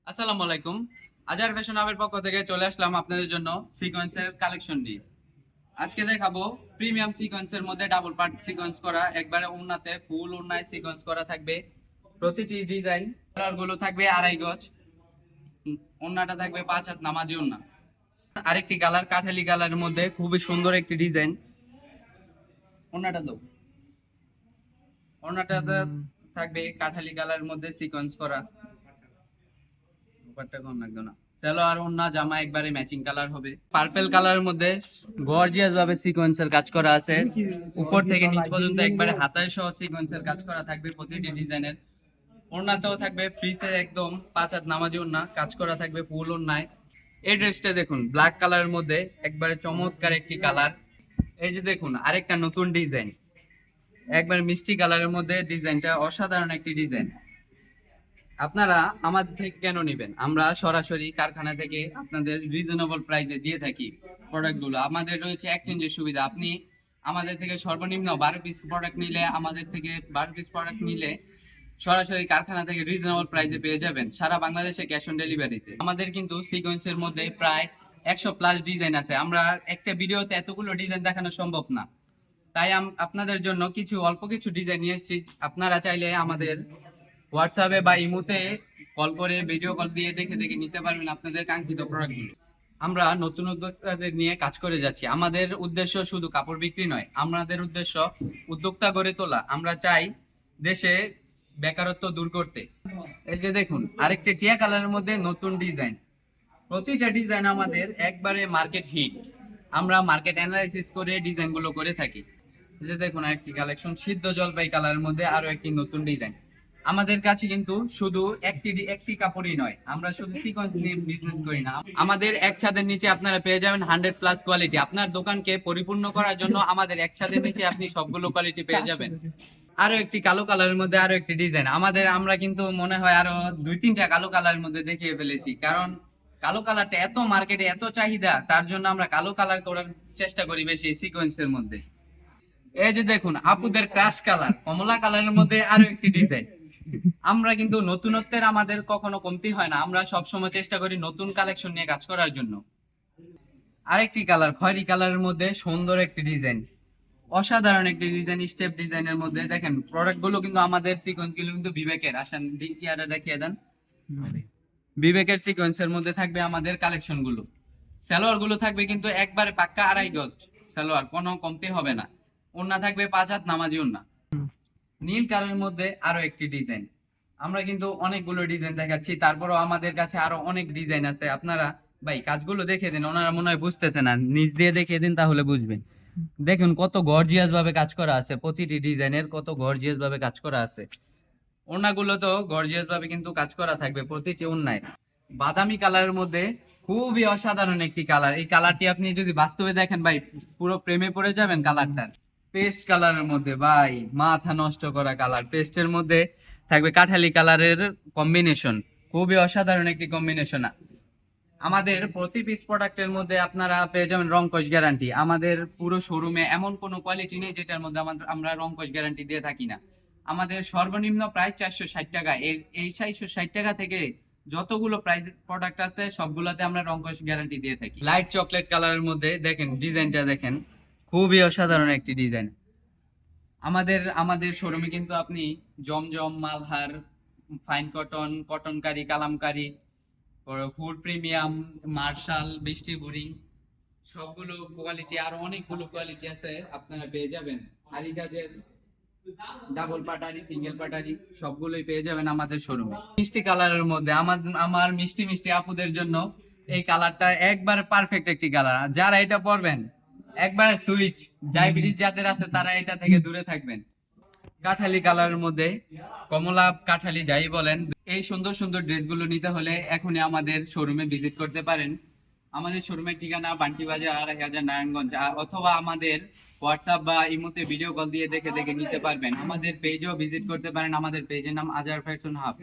আসসালামু আলাইকুম। আজার ফ্যাশন হাবের পক্ষ থেকে চলে আসলাম আপনাদের জন্য সিকোয়েন্সের কালেকশন নিয়ে। আজকে দেখাবো প্রিমিয়াম সিকোয়েন্সের মধ্যে ডাবল পার্ট সিকোয়েন্স করা, একবারে ওড়নাতে ফুল ওড়নায় সিকোয়েন্স করা থাকবে। প্রতিটি ডিজাইন কালারগুলো থাকবে 2.5 গজ। ওড়নাটা থাকবে 5 হাত নামাজি ওড়না। আরেকটি কালার কাঠালি কালারের মধ্যে খুবই সুন্দর একটি ডিজাইন। ওড়নাটা দাও। ওড়নাটাতে থাকবে কাঠালি কালারের মধ্যে সিকোয়েন্স করা। ব্যাপারটা কোন লাগতো না। সালোয়ার ওড়না জামা একবারে ম্যাচিং কালার হবে। পার্পল কালারের মধ্যে গর্জিয়াস ভাবে সিকোয়েন্সের কাজ করা আছে। উপর থেকে নিচ পর্যন্ত একবারে হাতায় সহ সিকোয়েন্সের কাজ করা থাকবে প্রতিটি ডিজাইনের। ওড়নাতেও থাকবে ফ্রিসে একদম 5 হাত নামাজি ওড়না, কাজ করা থাকবে ফুল ওড়নায়। এই ড্রেসটা দেখুন ব্ল্যাক কালারের মধ্যে একবারে চমৎকার একটি কালার। এই যে দেখুন আরেকটা নতুন ডিজাইন, একবার মিষ্টি কালারের মধ্যে ডিজাইনটা অসাধারণ একটি ডিজাইন। আপনারা আমাদের থেকে কেন নেবেন? আমরা সরাসরি কারখানা থেকে আপনাদের রিজনেবল প্রাইসে দিয়ে থাকি প্রোডাক্টগুলো। আমাদের রয়েছে এক্সচেঞ্জের সুবিধা। আপনি আমাদের থেকে সর্বনিম্ন 12 পিস প্রোডাক্ট নিলে, আমাদের থেকে 12 পিস প্রোডাক্ট নিলে সরাসরি কারখানা থেকে রিজনেবল প্রাইসে পেয়ে যাবেন সারা বাংলাদেশে ক্যাশ অন ডেলিভারিতে। আমাদের কিন্তু সিকোয়েন্সের মধ্যে প্রায় 100+ ডিজাইন আছে। আমরা একটা ভিডিওতে এতগুলো ডিজাইন দেখানো সম্ভব না, তাই আপনাদের জন্য অল্প কিছু ডিজাইন নিয়ে এসেছি। আপনারা চাইলে আমাদের হোয়াটসঅ্যাপে বা ইমোতে কল করে ভিডিও কল দিয়ে দেখে দেখে নিতে পারবেন আপনাদের কাঙ্ক্ষিত প্রোডাক্টগুলো। আমরা নতুন উদ্যোক্তাদের নিয়ে কাজ করে যাচ্ছি। আমাদের উদ্দেশ্য শুধু কাপড় বিক্রি নয়, আমাদের উদ্দেশ্য উদ্যোক্তা গড়ে তোলা। আমরা চাই দেশে বেকারত্ব দূর করতে। এই যে দেখুন আরেকটা টিয়া কালারের মধ্যে নতুন ডিজাইন। প্রতিটা ডিজাইন আমাদের একবারে মার্কেট হিট। আমরা মার্কেট অ্যানালাইসিস করে ডিজাইনগুলো করে থাকি। এই যে দেখুন আরেকটি কালেকশন সিদ্ধ জলপাই কালারের মধ্যে আরো একটি নতুন ডিজাইন। আমাদের কাছে কিন্তু শুধু একটি কাপড়ই নয়, আমরা শুধু সিকোয়েন্স নিয়ে বিজনেস করি না। আমাদের এক ছাদের নিচে আপনারা পেয়ে যাবেন 100+ কোয়ালিটি। আপনার দোকানকে পরিপূর্ণ করার জন্য আমাদের এক ছাদের নিচে আপনি সবগুলো কোয়ালিটি পেয়ে যাবেন। আরো একটি কালো কালারের মধ্যে আরো একটি ডিজাইন। আমরা কিন্তু মনে হয় আরো 2-3টা কালো কালারের মধ্যে দেখিয়ে ফেলেছি, কারণ কালো কালারটা এত মার্কেটে এত চাহিদা, তার জন্য আমরা কালো কালার করার চেষ্টা করি বেশি সিকোয়েন্সের মধ্যে। এই যে দেখুন আপুদের ক্রাশ কালার কমলা কালারের মধ্যে আরো একটি ডিজাইন। আমরা কিন্তু নতুনত্বের আমাদের কখনো কমতি হয় না। আমরা সবসময় চেষ্টা করি নতুন কালেকশন নিয়ে কাজ করার জন্য। আরেকটি কালার খয়েরি কালারের মধ্যে সুন্দর একটি ডিজাইন, অসাধারণ একটি ডিজাইন। স্টেপ ডিজাইনের মধ্যে দেখেন প্রোডাক্ট গুলো কিন্তু আমাদের সিকোয়েন্স গুলো কিন্তু বিবেকের। আসেন দেখিয়ে দেন। বিবেকের সিকোয়েন্সের মধ্যে থাকবে আমাদের কালেকশন গুলো। সালোয়ার গুলো থাকবে কিন্তু একবারে পাক্কা 2.5 গজ সালোয়ার, কোনো কমতি হবে না। ওড়না থাকবে 5 হাত নামাজি ওড়না। নীল কালারের মধ্যে আরো একটি ডিজাইন। আমরা কিন্তু অনেকগুলো ডিজাইন দেখাচ্ছি, তারপরও আমাদের কাছে আরো অনেক ডিজাইন আছে। আপনারা ভাই কাজগুলো দেখে দিন, ওনারা মনে হয় বুঝতেছে না, নিচ দিয়ে দেখিয়ে দিন তাহলে বুঝবেন। দেখুন কত গর্জিয়াস ভাবে কাজ করা আছে, প্রতিটি ডিজাইনের কত গর্জিয়াস ভাবে কাজ করা আছে। ওড়নাগুলো তো গর্জিয়াস ভাবে কিন্তু কাজ করা থাকবে প্রতিটি ওড়নায়। বাদামি কালারের মধ্যে খুবই অসাধারণ একটি কালার। এই কালারটি আপনি যদি বাস্তবে দেখেন ভাই পুরো প্রেমে পড়ে যাবেন কালারটার। পেস্ট কালারের মধ্যে ভাই মাথা নষ্ট করা কালার। পেস্টের মধ্যে থাকবে কাঠালি কালারের কম্বিনেশন, খুবই অসাধারণ একটি কম্বিনেশন। আমাদের প্রতি পিস প্রোডাক্টের মধ্যে আপনারা পেয়ে যাবেন রংকশ গ্যারান্টি। আমাদের পুরো শোরুমে এমন কোনো কোয়ালিটি নেই যেটার মধ্যে আমরা রংকশ গ্যারান্টি দিয়ে থাকি না। আমাদের সর্বনিম্ন প্রাইস 460 টাকা। এই 460 টাকা থেকে যতগুলো প্রাইস প্রোডাক্ট আছে সবগুলোতে আমরা রংকশ গ্যারান্টি দিয়ে থাকি। লাইট চকলেট কালারের মধ্যে দেখেন ডিজাইনটা দেখেন, খুবই অসাধারণ একটি ডিজাইন। আমাদের আমাদের শোরুমে কিন্তু আপনি জমজম, মালহার, ফাইন কটন, কটনকারি, কালামকারি, হুড প্রিমিয়াম, মার্শাল, বৃষ্টি বোরিং সবগুলো কোয়ালিটি, আরো অনেকগুলো কোয়ালিটি আছে আপনারা পেয়ে যাবেন। আরি কাজের ডাবল পাটারি, সিঙ্গেল পাটারি সবগুলোই পেয়ে যাবেন আমাদের শোরুমে। মিষ্টি কালারের মধ্যে আমার মিষ্টি মিষ্টি আপুদের জন্য এই কালারটা একবার পারফেক্ট একটি কালার। যারা এটা পরবেন একবারে সুইট, ডায়াবেটিস যাদের আছে তারা এটা থেকে দূরে থাকবেন। কাঠালি কালারের মধ্যে কমলা কাঠালি যাই বলেন, এই সুন্দর সুন্দর ড্রেসগুলো নিতে হলে এখনই আমাদের শোরুমে ভিজিট করতে পারেন। আমাদের শোরুমের ঠিকানা বান্টি বাজার 2.5 নারায়ণগঞ্জ, অথবা আমাদের হোয়াটসঅ্যাপ বা ইমোতে ভিডিও কল দিয়ে দেখে দেখে নিতে পারবেন। আমাদের পেজেও ভিজিট করতে পারেন। আমাদের পেজের নাম আজার ফ্যাশন হাব।